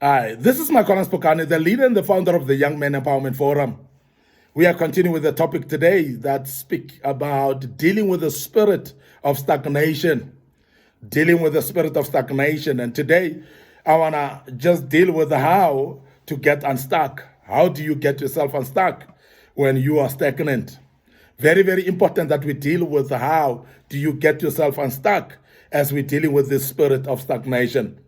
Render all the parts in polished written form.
Hi, this is Micornus, Phokane, the leader and the founder of the Young Men Empowerment Forum. We are continuing with the topic today that speak about dealing with the spirit of stagnation. Dealing with the spirit of stagnation. And today, I want to just deal with how to get unstuck. How do you get yourself unstuck when you are stagnant? Very, very important that we deal with how do you get yourself unstuck as we're dealing with this spirit of stagnation.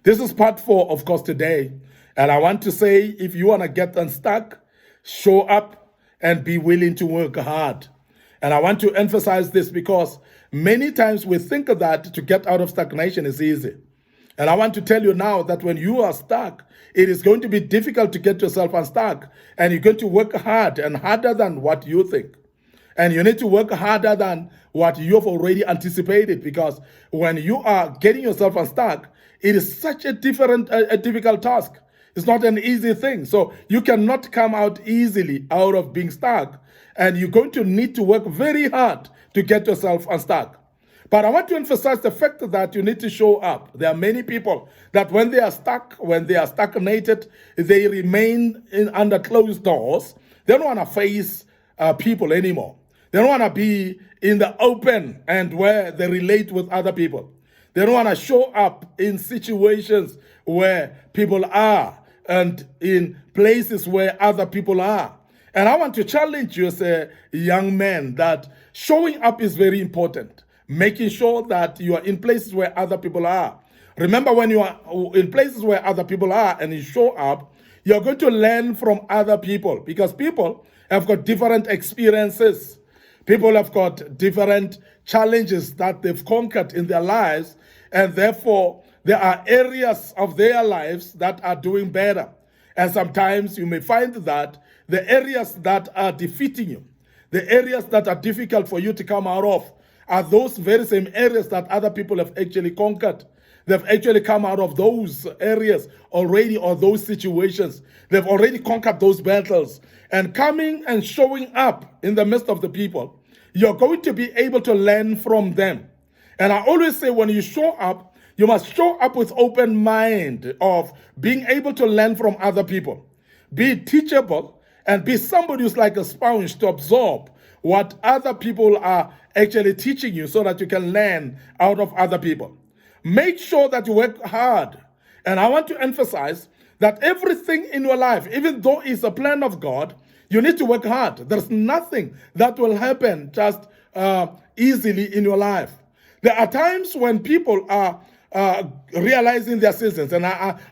This is part 4, of course, today. And I want to say, if you want to get unstuck, show up and be willing to work hard. And I want to emphasize this because many times we think that to get out of stagnation is easy. And I want to tell you now that when you are stuck, it is going to be difficult to get yourself unstuck. And you're going to work hard and harder than what you think. And you need to work harder than what you have already anticipated, because when you are getting yourself unstuck, it is such a difficult task. It's not an easy thing. So you cannot come out easily out of being stuck, and you're going to need to work very hard to get yourself unstuck. But I want to emphasize the fact that you need to show up. There are many people that when they are stuck, when they are stagnated, they remain under closed doors. They don't want to face people anymore. They don't want to be in the open and where they relate with other people. They don't want to show up in situations where people are and in places where other people are. And I want to challenge you as a young man that showing up is very important. Making sure that you are in places where other people are. Remember, when you are in places where other people are and you show up, you're going to learn from other people, because people have got different experiences. People have got different challenges that they've conquered in their lives, and therefore there are areas of their lives that are doing better. And sometimes you may find that the areas that are defeating you, the areas that are difficult for you to come out of, are those very same areas that other people have actually conquered. They've actually come out of those areas already, or those situations. They've already conquered those battles. And coming and showing up in the midst of the people, you're going to be able to learn from them. And I always say, when you show up, you must show up with open mind of being able to learn from other people. Be teachable and be somebody who's like a sponge to absorb what other people are actually teaching you, so that you can learn out of other people. Make sure that you work hard. And I want to emphasize that everything in your life, even though it's a plan of God, you need to work hard. There's nothing that will happen just easily in your life. There are times when people are realizing their seasons. And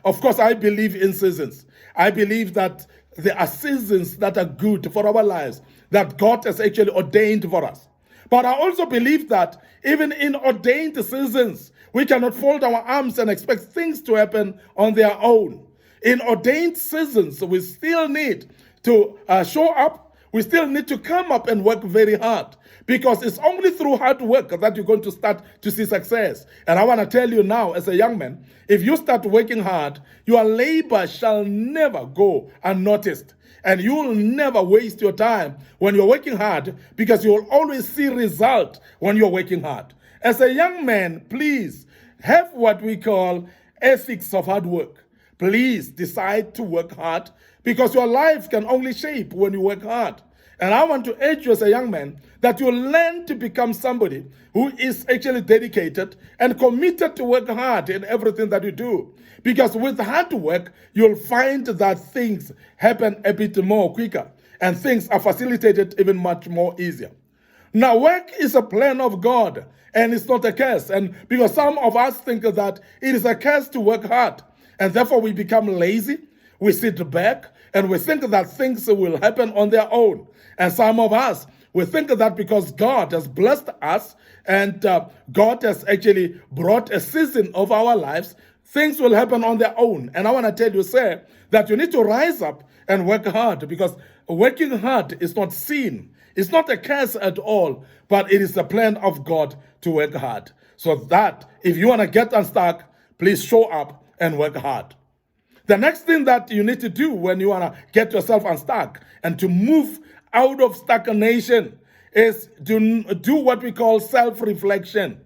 of course, I believe in seasons. I believe that there are seasons that are good for our lives, that God has actually ordained for us. But I also believe that even in ordained seasons, we cannot fold our arms and expect things to happen on their own. In ordained seasons, we still need to show up. We still need to come up and work very hard, because it's only through hard work that you're going to start to see success. And I want to tell you now, as a young man, if you start working hard, your labor shall never go unnoticed. And you will never waste your time when you're working hard, because you will always see result when you're working hard. As a young man, please have what we call ethics of hard work. Please decide to work hard, because your life can only shape when you work hard. And I want to urge you as a young man that you learn to become somebody who is actually dedicated and committed to work hard in everything that you do. Because with hard work, you'll find that things happen a bit more quicker, and things are facilitated even much more easier. Now, work is a plan of God, and it's not a curse. And because some of us think that it is a curse to work hard, and therefore we become lazy, we sit back, and we think that things will happen on their own. And some of us, we think that because God has blessed us and God has actually brought a season of our lives, things will happen on their own. And I want to tell you, sir, that you need to rise up and work hard, because working hard is not sin. It's not a curse at all, but it is the plan of God to work hard. So that if you want to get unstuck, please show up and work hard. The next thing that you need to do when you want to get yourself unstuck and to move out of stagnation is to do what we call self-reflection.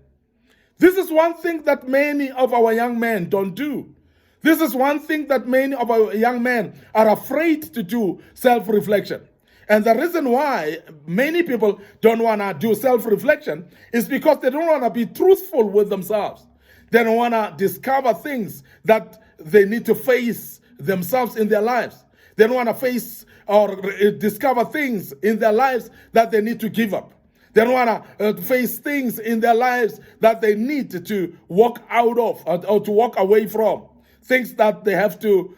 This is one thing that many of our young men don't do. This is one thing that many of our young men are afraid to do, self-reflection. And the reason why many people don't want to do self-reflection is because they don't want to be truthful with themselves. They don't want to discover things that they need to face themselves in their lives. They don't want to face or discover things in their lives that they need to give up. They don't want to face things in their lives that they need to walk out of or to walk away from. Things that they have to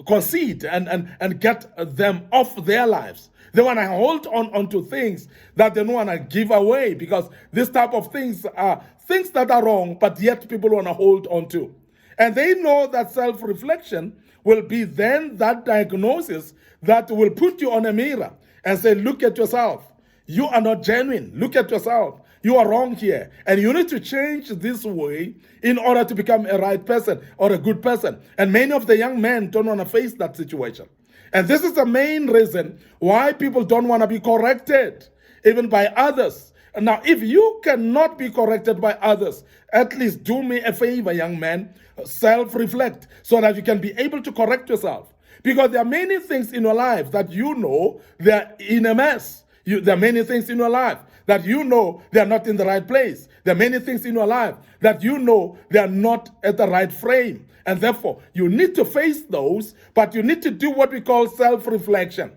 concede and get them off their lives. They want to hold on to things that they don't want to give away, because this type of things are things that are wrong, but yet people want to hold on to. And they know that self-reflection will be then that diagnosis that will put you on a mirror and say, look at yourself. You are not genuine. Look at yourself. You are wrong here. And you need to change this way in order to become a right person or a good person. And many of the young men don't want to face that situation. And this is the main reason why people don't want to be corrected, even by others. Now, if you cannot be corrected by others, at least do me a favor, young man, self-reflect so that you can be able to correct yourself. Because there are many things in your life that you know they're in a mess. There are many things in your life that you know they are not in the right place. There are many things in your life that you know they are not at the right frame. And therefore, you need to face those, but you need to do what we call self-reflection.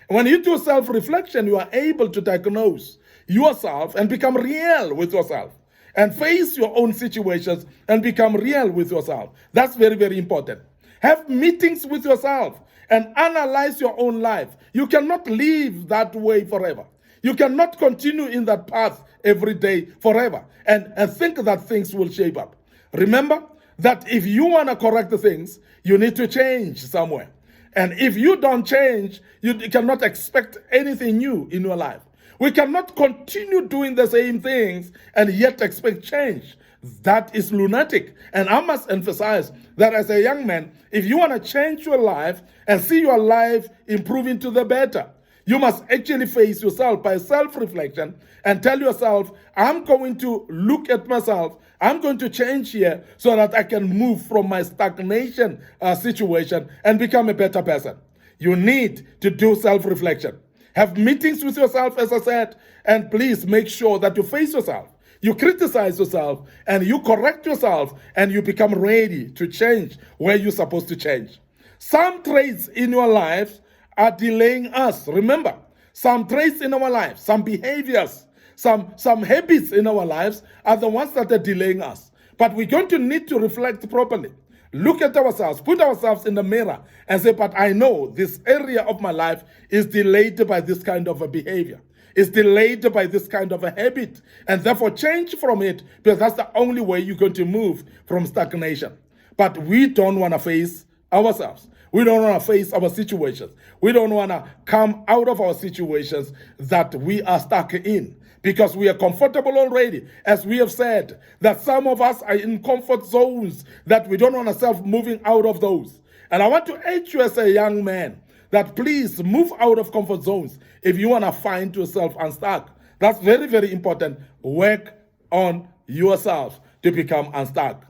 When you do self-reflection, you are able to diagnose yourself and become real with yourself. And face your own situations and become real with yourself. That's very, very important. Have meetings with yourself and analyze your own life. You cannot live that way forever. You cannot continue in that path every day forever and think that things will shape up. Remember that if you want to correct the things, you need to change somewhere. And if you don't change, you cannot expect anything new in your life. We cannot continue doing the same things and yet expect change. That is lunatic. And I must emphasize that as a young man, if you want to change your life and see your life improving to the better, you must actually face yourself by self-reflection and tell yourself, I'm going to look at myself, I'm going to change here so that I can move from my stagnation situation and become a better person. You need to do self-reflection. Have meetings with yourself, as I said, and please make sure that you face yourself. You criticize yourself and you correct yourself and you become ready to change where you're supposed to change. Some traits in your life are delaying us. Remember, some traits in our lives, some behaviors, some habits in our lives are the ones that are delaying us. But we're going to need to reflect properly. Look at ourselves, put ourselves in the mirror and say, but I know this area of my life is delayed by this kind of a behavior. It's delayed by this kind of a habit. And therefore change from it, because that's the only way you're going to move from stagnation. But we don't want to face ourselves. We don't want to face our situations. We don't want to come out of our situations that we are stuck in, because we are comfortable already. As we have said, that some of us are in comfort zones that we don't want ourselves moving out of those. And I want to urge you as a young man that please move out of comfort zones if you want to find yourself unstuck. That's very, very important. Work on yourself to become unstuck.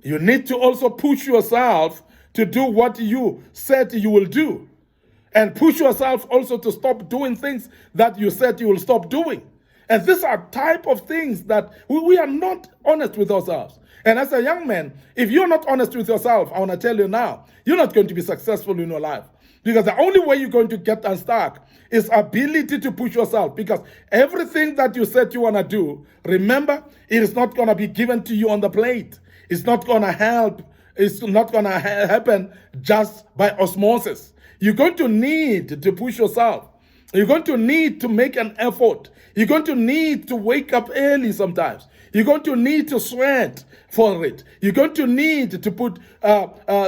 You need to also push yourself to do what you said you will do. And push yourself also to stop doing things that you said you will stop doing. And these are type of things that we are not honest with ourselves. And as a young man, if you're not honest with yourself, I want to tell you now, you're not going to be successful in your life. Because the only way you're going to get unstuck is ability to push yourself. Because everything that you said you want to do, remember, it is not going to be given to you on the plate. It's not going to help. It's not going to happen just by osmosis. You're going to need to push yourself. You're going to need to make an effort. You're going to need to wake up early sometimes. You're going to need to sweat for it. You're going to need to put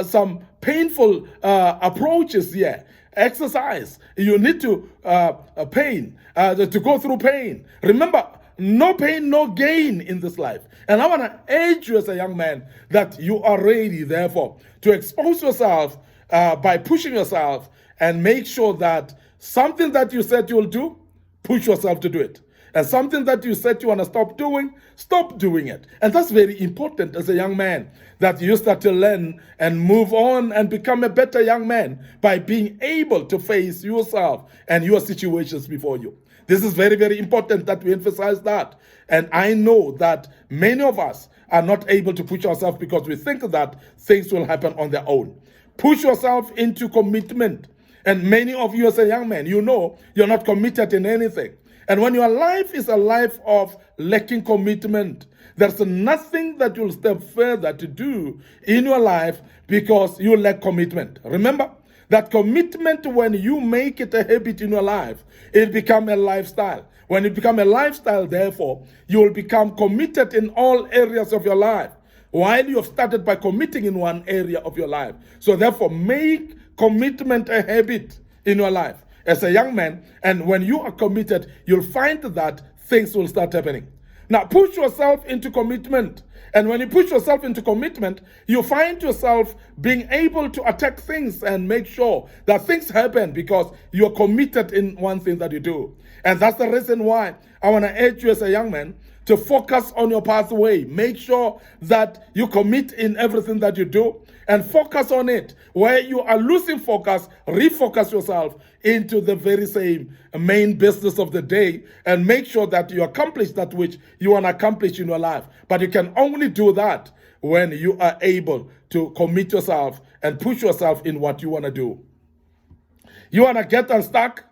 some painful approaches here. Exercise. You need to to go through pain. Remember, no pain, no gain in this life. And I want to urge you as a young man that you are ready, therefore, to expose yourself by pushing yourself and make sure that something that you said you will do, push yourself to do it. And something that you said you want to stop doing it. And that's very important as a young man, that you start to learn and move on and become a better young man by being able to face yourself and your situations before you. This is very, very important that we emphasize that. And I know that many of us are not able to push ourselves because we think that things will happen on their own. Push yourself into commitment. And many of you as a young man, you know you're not committed in anything. And when your life is a life of lacking commitment, there's nothing that you'll step further to do in your life because you lack commitment. Remember that commitment, when you make it a habit in your life, it becomes a lifestyle. When it becomes a lifestyle, therefore, you will become committed in all areas of your life, while you have started by committing in one area of your life. So therefore, make commitment a habit in your life as a young man. And when you are committed, you'll find that things will start happening. Now, push yourself into commitment. And when you push yourself into commitment, you find yourself being able to attack things and make sure that things happen because you're committed in one thing that you do. And that's the reason why I want to urge you as a young man to focus on your pathway. Make sure that you commit in everything that you do and focus on it. Where you are losing focus, refocus yourself into the very same main business of the day and make sure that you accomplish that which you want to accomplish in your life. But you can only do that when you are able to commit yourself and push yourself in what you want to do. You want to get unstuck?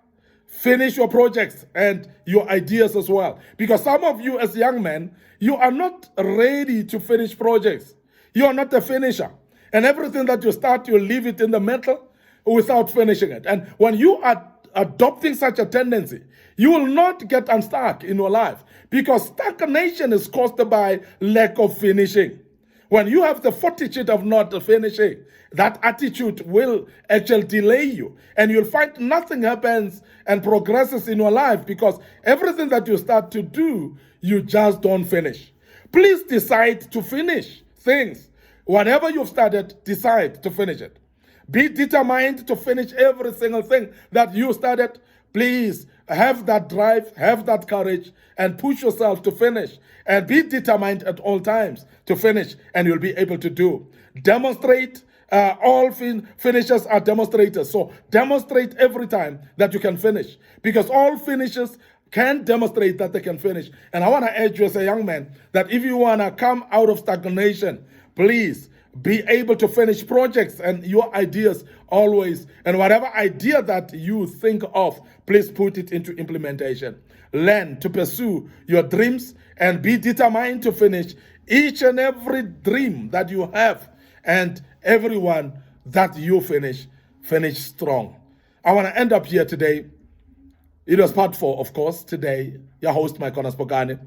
Finish your projects and your ideas as well. Because some of you as young men, you are not ready to finish projects. You are not a finisher. And everything that you start, you leave it in the middle without finishing it. And when you are adopting such a tendency, you will not get unstuck in your life because stagnation is caused by lack of finishing. When you have the fortitude of not finishing, that attitude will actually delay you. And you'll find nothing happens and progresses in your life because everything that you start to do, you just don't finish. Please decide to finish things. Whatever you've started, decide to finish it. Be determined to finish every single thing that you started. Please have that drive, have that courage, and push yourself to finish. And be determined at all times to finish, and you'll be able to do. Demonstrate. All finishers are demonstrators. So demonstrate every time that you can finish. Because all finishers can demonstrate that they can finish. And I want to urge you as a young man that if you want to come out of stagnation, please be able to finish projects and your ideas always. And whatever idea that you think of, please put it into implementation. Learn to pursue your dreams and be determined to finish each and every dream that you have. And everyone that you finish strong. I want to end up here today. It was part 4, of course, today. Your host, Micornus, Phokane.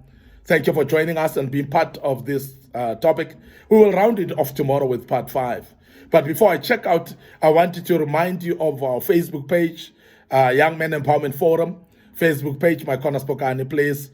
Thank you for joining us and being part of this topic. We will round it off tomorrow with part 5. But before I check out, I wanted to remind you of our Facebook page, Young Men Empowerment Forum. Facebook page, Micornus, Phokane. Please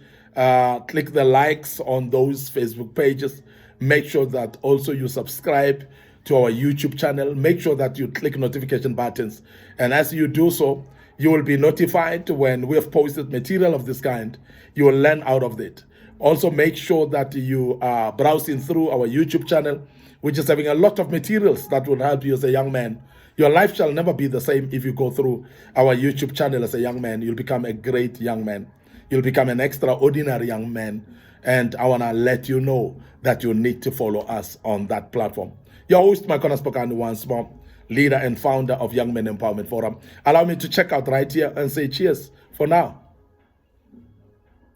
click the likes on those Facebook pages. Make sure that also you subscribe to our YouTube channel. Make sure that you click notification buttons. And as you do so, you will be notified when we have posted material of this kind. You will learn out of it. Also, make sure that you are browsing through our YouTube channel, which is having a lot of materials that will help you as a young man. Your life shall never be the same if you go through our YouTube channel as a young man. You'll become a great young man. You'll become an extraordinary young man. And I want to let you know that you need to follow us on that platform. Your host, Micornus Phokane, once more, leader and founder of Young Men Empowerment Forum. Allow me to check out right here and say cheers for now.